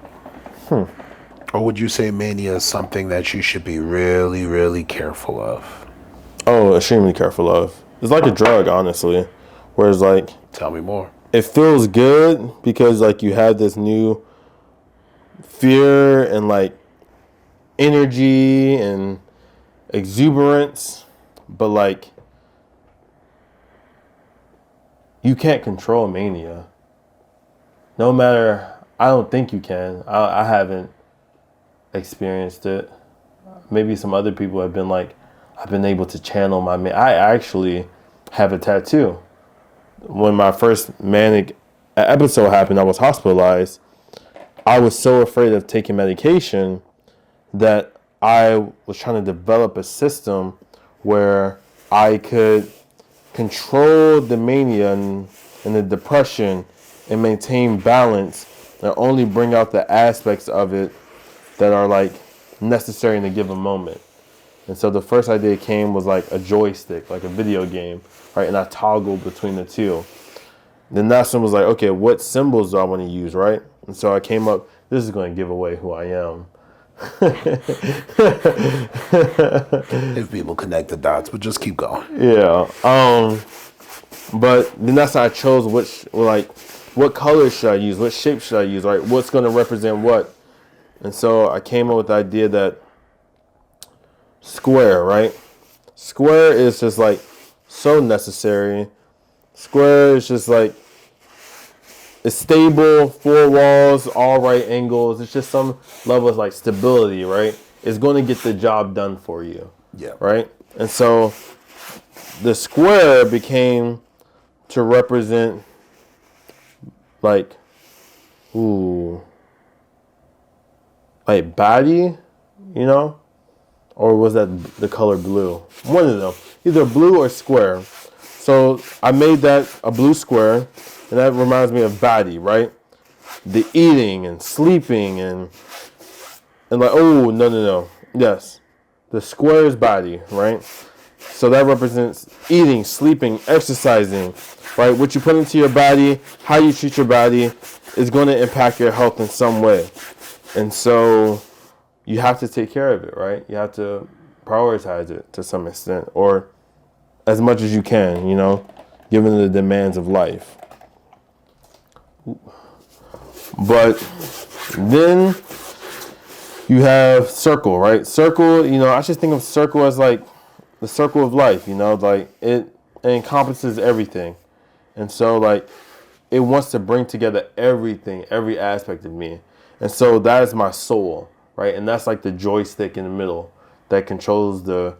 Or would you say Mania is something that you should be really, really careful of? Oh, extremely careful of. It's like a drug, honestly. Whereas, like, Tell me more. it feels good because, like, you have this new fear and, like, energy and exuberance. But, like, you can't control mania. No matter, I don't think you can. I haven't experienced it. Maybe some other people have been like, I've been able to channel my I actually have a tattoo. When my first manic episode happened, I was hospitalized. I was so afraid of taking medication that I was trying to develop a system where I could control the mania and the depression and maintain balance and only bring out the aspects of it that are like necessary in a given moment. And so the first idea came was like a joystick, like a video game, right? And I toggled between the two. Then that's when was like, okay, what symbols do I want to use, right? And so I came up, this is going to give away who I am. If people connect the dots, but just keep going. Yeah. But then that's how I chose what colors should I use? What shape should I use? Right? What's going to represent what? And so I came up with the idea that square, right? Square is just like so necessary. Square is just like, it's stable, 4 walls, all right angles. It's just some level of like stability, right? It's going to get the job done for you. Yeah. Right? And so the square became to represent like, like body, you know? Or was that the color blue? One of them. Either blue or square. So I made that a blue square, and that reminds me of body, right? The eating and sleeping and like, oh, no. Yes. The square is body, right? So that represents eating, sleeping, exercising, right? What you put into your body, how you treat your body is going to impact your health in some way. And so you have to take care of it, right? You have to prioritize it to some extent, or as much as you can, you know, given the demands of life. But then you have circle, right? Circle, you know, I just think of circle as like the circle of life, you know, like it encompasses everything. And so like it wants to bring together everything, every aspect of me. And so that is my soul, right? And that's like the joystick in the middle that controls the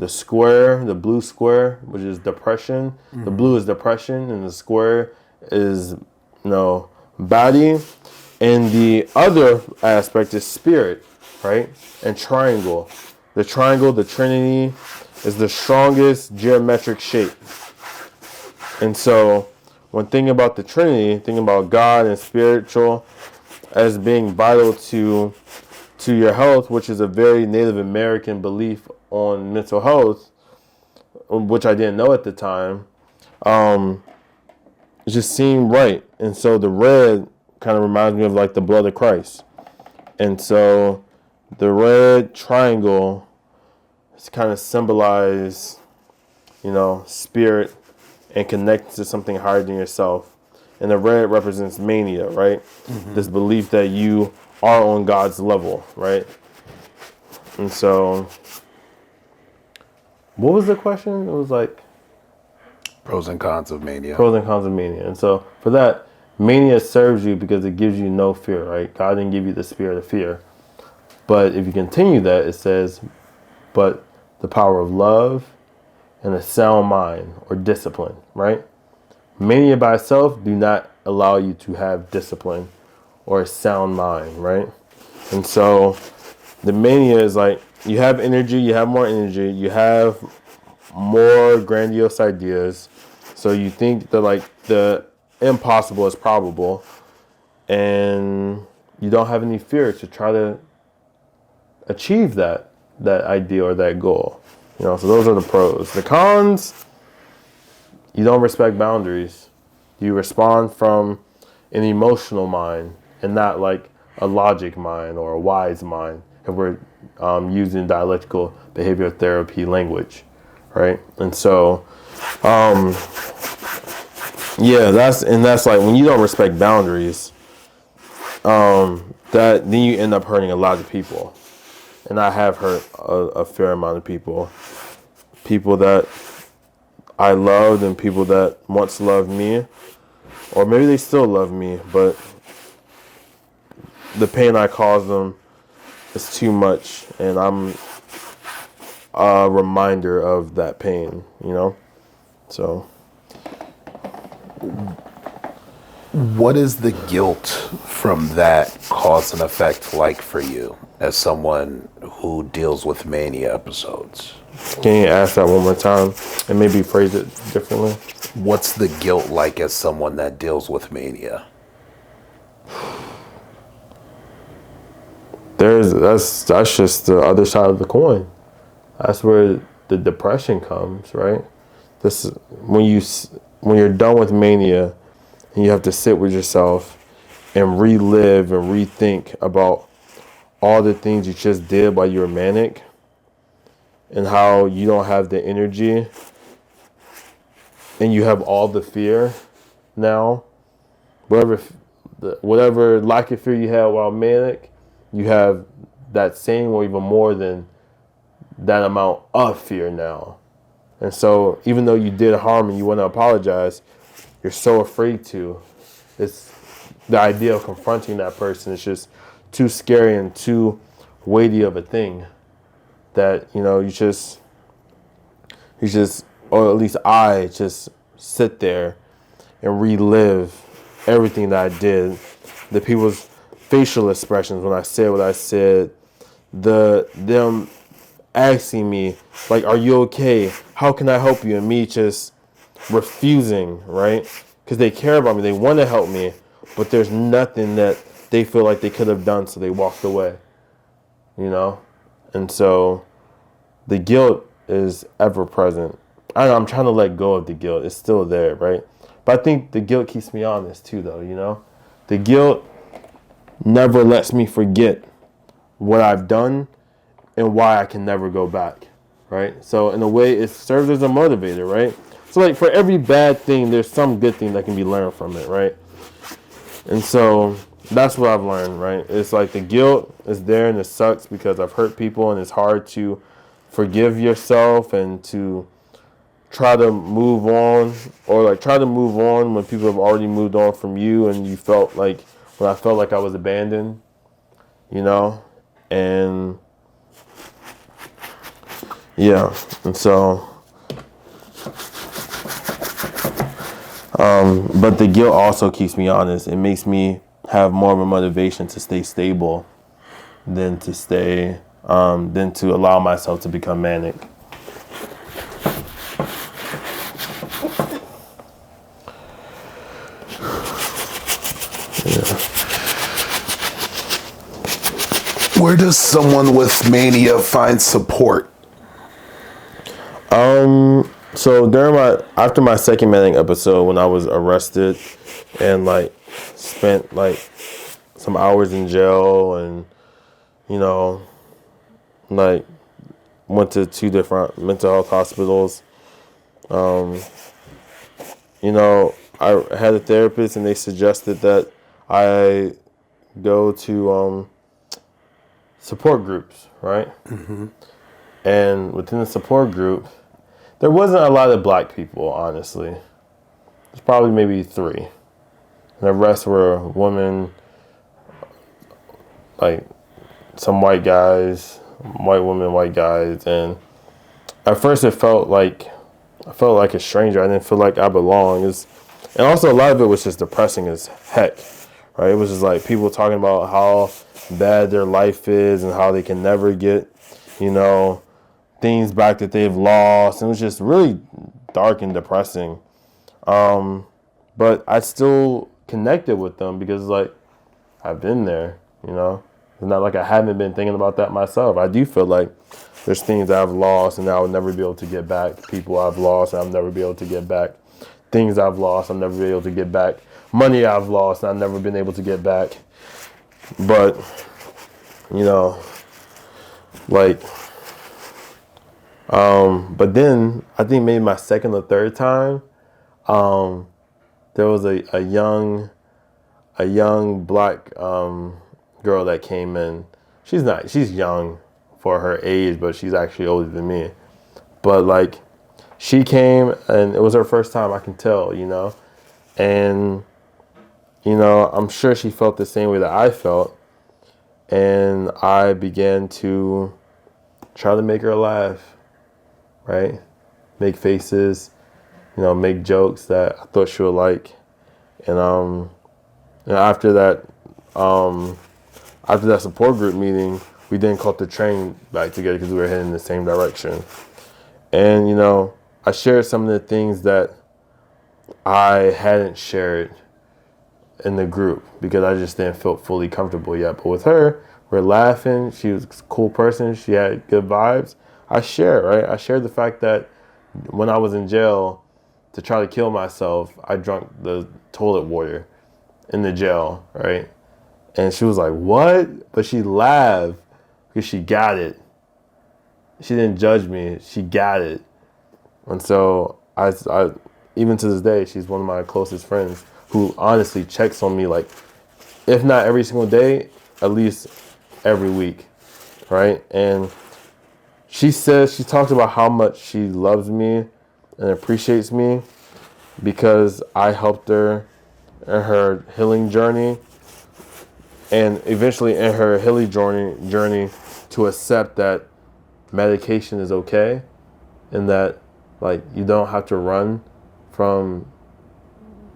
square, the blue square, which is depression. Mm-hmm. The blue is depression, and the square is, body. And the other aspect is spirit, right? And triangle. The triangle, the trinity, is the strongest geometric shape. And so when thinking about the trinity, thinking about God and spiritual as being vital to your health, which is a very Native American belief on mental health, which I didn't know at the time, it just seemed right. And so the red kind of reminds me of like the blood of Christ. And so the red triangle is kind of symbolize, spirit and connect to something higher than yourself. And the red represents mania, right? Mm-hmm. This belief that you are on God's level, right? And so, what was the question? It was like pros and cons of mania. Pros and cons of mania. And so for that, mania serves you because it gives you no fear, right? God didn't give you the spirit of fear. But if you continue that, it says, but the power of love and a sound mind or discipline, right? Mania by itself do not allow you to have discipline or a sound mind, right? And so the mania is like, you have energy, you have more energy, you have more grandiose ideas. So you think that like the impossible is probable, and you don't have any fear to try to achieve that idea or that goal. So those are the pros. The cons, you don't respect boundaries. You respond from an emotional mind and not like a logic mind or a wise mind, if we're using dialectical behavioral therapy language, right? And so, that's like when you don't respect boundaries, that then you end up hurting a lot of people. And I have hurt a fair amount of people that I loved and people that once loved me, or maybe they still love me, but the pain I caused them is too much, and I'm a reminder of that pain, So, what is the guilt from that cause and effect like for you as someone who deals with mania episodes? Can you ask that one more time and maybe phrase it differently? What's the guilt like as someone that deals with mania? That's just the other side of the coin. That's where the depression comes, right? This when you're done with mania and you have to sit with yourself and relive and rethink about all the things you just did while you were manic and how you don't have the energy and you have all the fear now. Whatever lack of fear you had while manic, you have that same or even more than that amount of fear now. And so even though you did harm and you want to apologize, you're so afraid to. It's the idea of confronting that person is just too scary and too weighty of a thing that, you just or at least I just sit there and relive everything that I did. The people's facial expressions when I said what I said, them asking me like, "Are you okay? How can I help you?" And me just refusing, right? Because they care about me, they want to help me, but there's nothing that they feel like they could have done, so they walked away. And so the guilt is ever present. I'm trying to let go of the guilt. It's still there, right? But I think the guilt keeps me honest too, though. The guilt never lets me forget what I've done and why I can never go back, right? So in a way, it serves as a motivator, right? So like for every bad thing, there's some good thing that can be learned from it, right? And so that's what I've learned, right? It's like the guilt is there and it sucks because I've hurt people, and it's hard to forgive yourself and to try to move on, or like try to move on when people have already moved on from you, and when I felt like I was abandoned, and yeah, and so but the guilt also keeps me honest. It makes me have more of a motivation to stay stable than to allow myself to become manic. Where does someone with mania find support? So after my second manic episode, when I was arrested and like spent like some hours in jail, and like went to 2 different mental health hospitals, I had a therapist, and they suggested that I go to support groups, right? Mm-hmm. And within the support group, there wasn't a lot of black people, honestly. There's probably maybe 3. And the rest were women, like some white guys, white women, white guys. And at first I felt like a stranger. I didn't feel like I belonged. And also a lot of it was just depressing as heck, right? It was just like people talking about how bad their life is and how they can never get, things back that they've lost. And it was just really dark and depressing. But I still connected with them because like I've been there, It's not like I haven't been thinking about that myself. I do feel like there's things I've lost and I'll never be able to get back. People I've lost and I'll never be able to get back. Things I've lost, I'll never be able to get back. Money I've lost and I've never been able to get back. But, but then I think maybe my second or third time, there was a young black girl that came in. She's young for her age, but she's actually older than me. But like, she came and it was her first time, I can tell, and, I'm sure she felt the same way that I felt. And I began to try to make her laugh, right? Make faces, make jokes that I thought she would like. And after that support group meeting, we then caught the train back together because we were heading in the same direction. And, I shared some of the things that I hadn't shared in the group because I just didn't feel fully comfortable yet. But with her, we're laughing. She was a cool person. She had good vibes. I shared, right? I shared the fact that when I was in jail to try to kill myself, I drank the toilet water in the jail, right? And she was like, "What?" But she laughed because she got it. She didn't judge me. She got it. And so I even to this day, she's one of my closest friends who honestly checks on me, like, if not every single day, at least every week, right? And she talks about how much she loves me and appreciates me because I helped her in her healing journey, and eventually in her healing journey to accept that medication is okay and that Like, you don't have to run from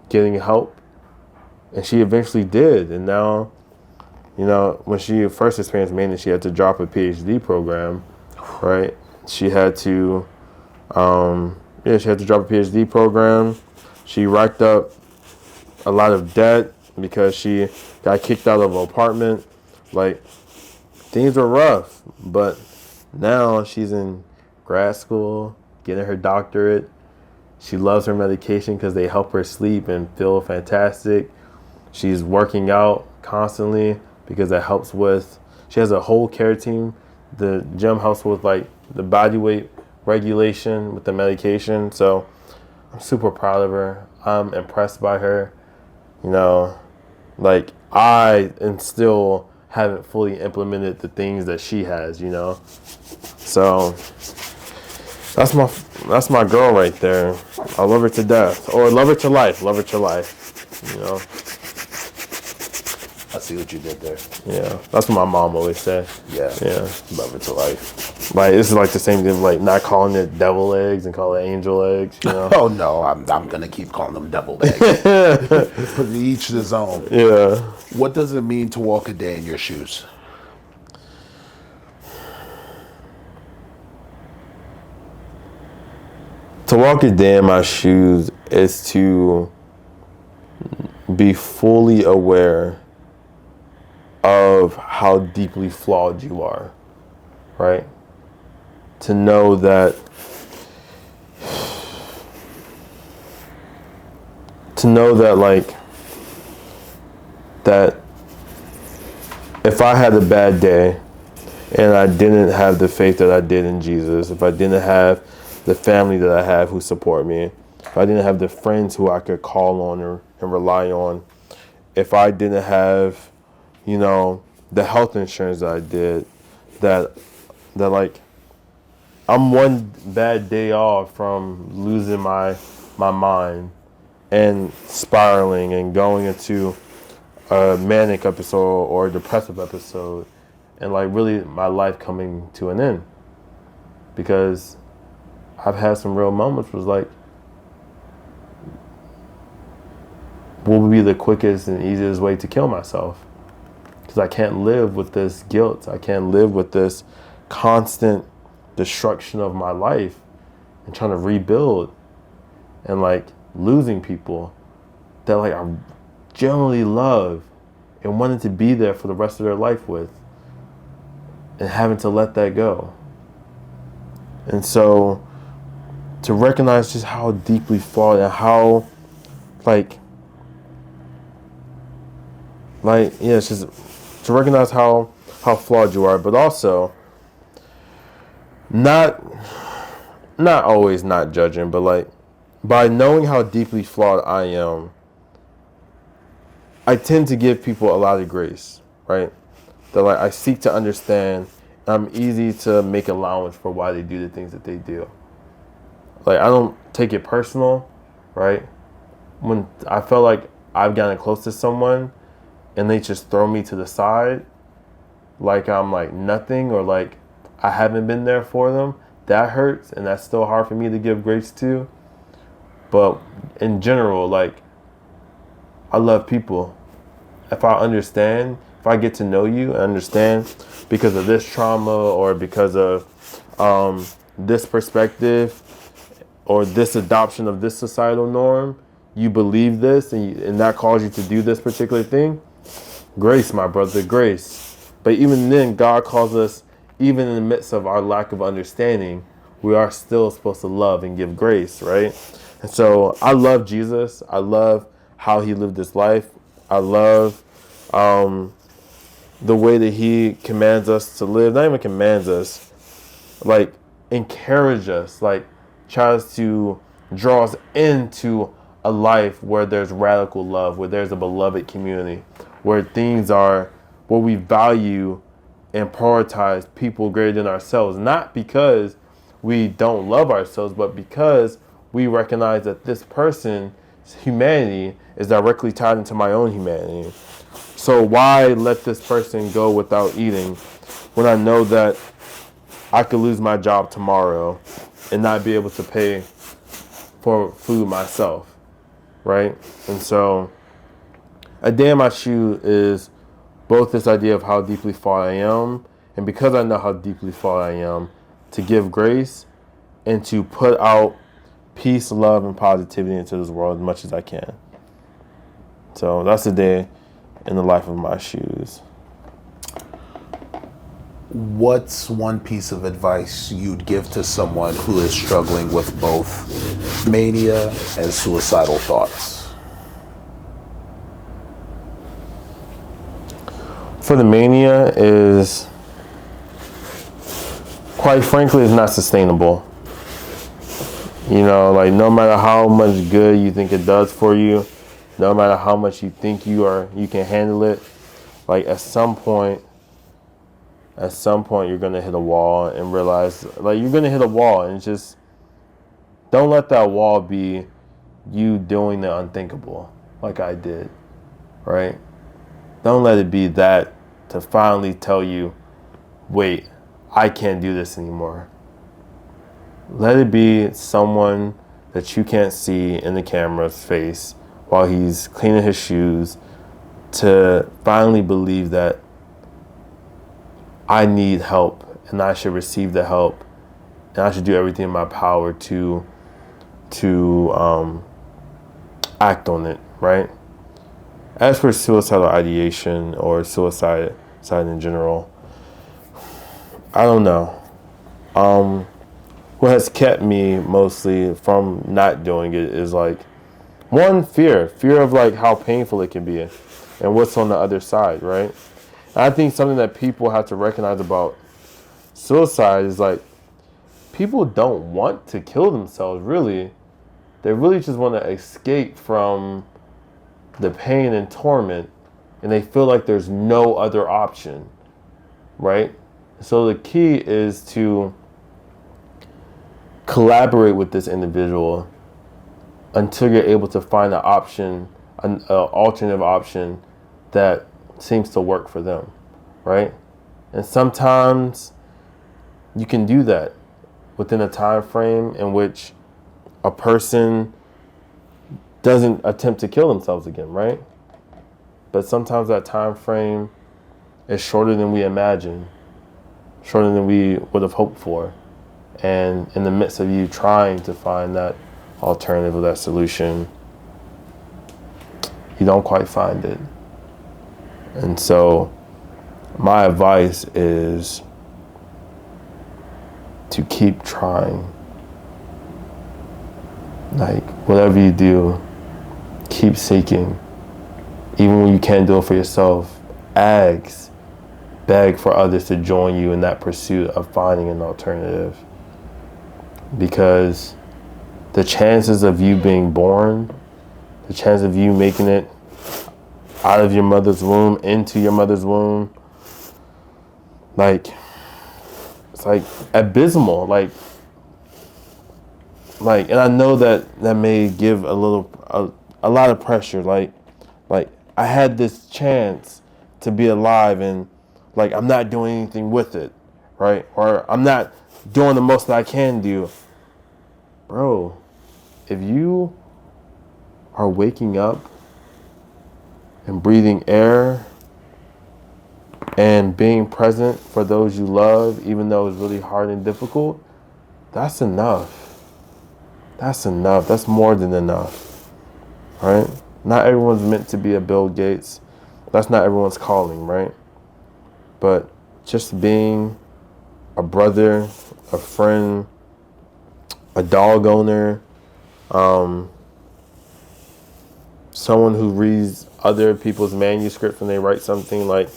getting help. And she eventually did. And now, when she first experienced mania, she had to drop a PhD program, right? She had to, she had to drop a PhD program. She racked up a lot of debt because she got kicked out of an apartment. Like, things were rough, but now she's in grad school, getting her doctorate. She loves her medication because they help her sleep and feel fantastic. She's working out constantly because it helps with, she has a whole care team. The gym helps with like the body weight regulation with the medication. So I'm super proud of her. I'm impressed by her. Like, I and still haven't fully implemented the things that she has, So that's my girl right there. I love her to death. Or love her to life. Love her to life. I see what you did there. Yeah. That's what my mom always said. Yeah. Yeah. Love it to life. Like, this is like the same thing, like not calling it devil eggs and call it angel eggs, Oh no, I'm gonna keep calling them deviled eggs. For each his own. Yeah. What does it mean to walk a day in your shoes? To walk a day in my shoes is to be fully aware of how deeply flawed you are, right? To know that like, that if I had a bad day and I didn't have the faith that I did in Jesus, if I didn't have the family that I have who support me, if I didn't have the friends who I could call on and rely on, if I didn't have, the health insurance that I did, that like, I'm one bad day off from losing my mind and spiraling and going into a manic episode or a depressive episode, and like really my life coming to an end. Because I've had some real moments where it's like, what would be the quickest and easiest way to kill myself? Because I can't live with this guilt. I can't live with this constant destruction of my life and trying to rebuild and like losing people that like I genuinely love and wanted to be there for the rest of their life with, and having to let that go. And so to recognize just how deeply flawed and how it's just to recognize how flawed you are, but also not always not judging, but like by knowing how deeply flawed I am, I tend to give people a lot of grace, right? That like I seek to understand. I'm easy to make allowance for why they do the things that they do. Like, I don't take it personal, right? When I feel like I've gotten close to someone and they just throw me to the side, like I'm like nothing, or like I haven't been there for them, that hurts, and that's still hard for me to give grace to. But in general, like, I love people. If I understand, if I get to know you and understand because of this trauma or because of this perspective or this adoption of this societal norm, you believe this and that calls you to do this particular thing, grace, my brother, grace. But even then, God calls us, even in the midst of our lack of understanding, we are still supposed to love and give grace, right? And so I love Jesus. I love how he lived his life. I love the way that he commands us to live. Not even commands us, like encourage us, like tries to draw us into a life where there's radical love, where there's a beloved community, where things are, where we value and prioritize people greater than ourselves. Not because we don't love ourselves, but because we recognize that this person's humanity is directly tied into my own humanity. So why let this person go without eating when I know that I could lose my job tomorrow and not be able to pay for food myself, right? And so a day in my shoe is both this idea of how deeply flawed I am, and because I know how deeply flawed I am, to give grace and to put out peace, love, and positivity into this world as much as I can. So that's a day in the life of my shoes. What's one piece of advice you'd give to someone who is struggling with both mania and suicidal thoughts? For the mania is, quite frankly, it's not sustainable. You know, like no matter how much good you think it does for you, no matter how much you think you can handle it, like at some point you're gonna hit a wall and realize, like you're gonna hit a wall, and just don't let that wall be you doing the unthinkable, like I did, right? Don't let it be that to finally tell you, wait, I can't do this anymore. Let it be someone that you can't see in the camera's face while he's cleaning his shoes to finally believe that I need help and I should receive the help and I should do everything in my power to act on it, right? As for suicidal ideation or suicide in general, I don't know. What has kept me mostly from not doing it is like, one, fear of like how painful it can be and what's on the other side, right? And I think something that people have to recognize about suicide is like, people don't want to kill themselves, really. They really just want to escape from the pain and torment, and they feel like there's no other option, right? So the key is to collaborate with this individual until you're able to find an option, an alternative option that seems to work for them, right? And sometimes you can do that within a time frame in which a person doesn't attempt to kill themselves again, right? But sometimes that time frame is shorter than we imagine, shorter than we would have hoped for. And in the midst of you trying to find that alternative or that solution, you don't quite find it. And so my advice is to keep trying. Like, whatever you do, keep seeking. Even when you can't do it for yourself, beg for others to join you in that pursuit of finding an alternative. Because the chances of you being born, the chance of you making it out of your mother's womb, into your mother's womb, like, it's like abysmal. Like, and I know that may give a lot of pressure. Like I had this chance to be alive, and like I'm not doing anything with it, right? Or I'm not doing the most that I can do. Bro, if you are waking up and breathing air and being present for those you love, even though it's really hard and difficult, that's enough. That's enough. That's more than enough, right? Not everyone's meant to be a Bill Gates. That's not everyone's calling, right? But just being a brother, a friend, a dog owner, someone who reads other people's manuscripts when they write something, like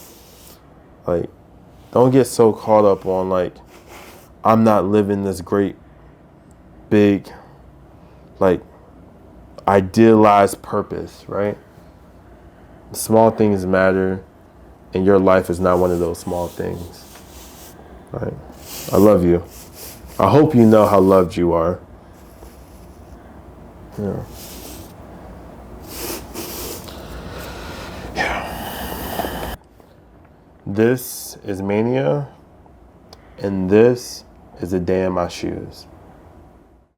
don't get so caught up on like, I'm not living this great big like idealized purpose, right? Small things matter, and your life is not one of those small things, right? I love you. I hope you know how loved you are. Yeah. This is Mania, and this is a day in my shoes.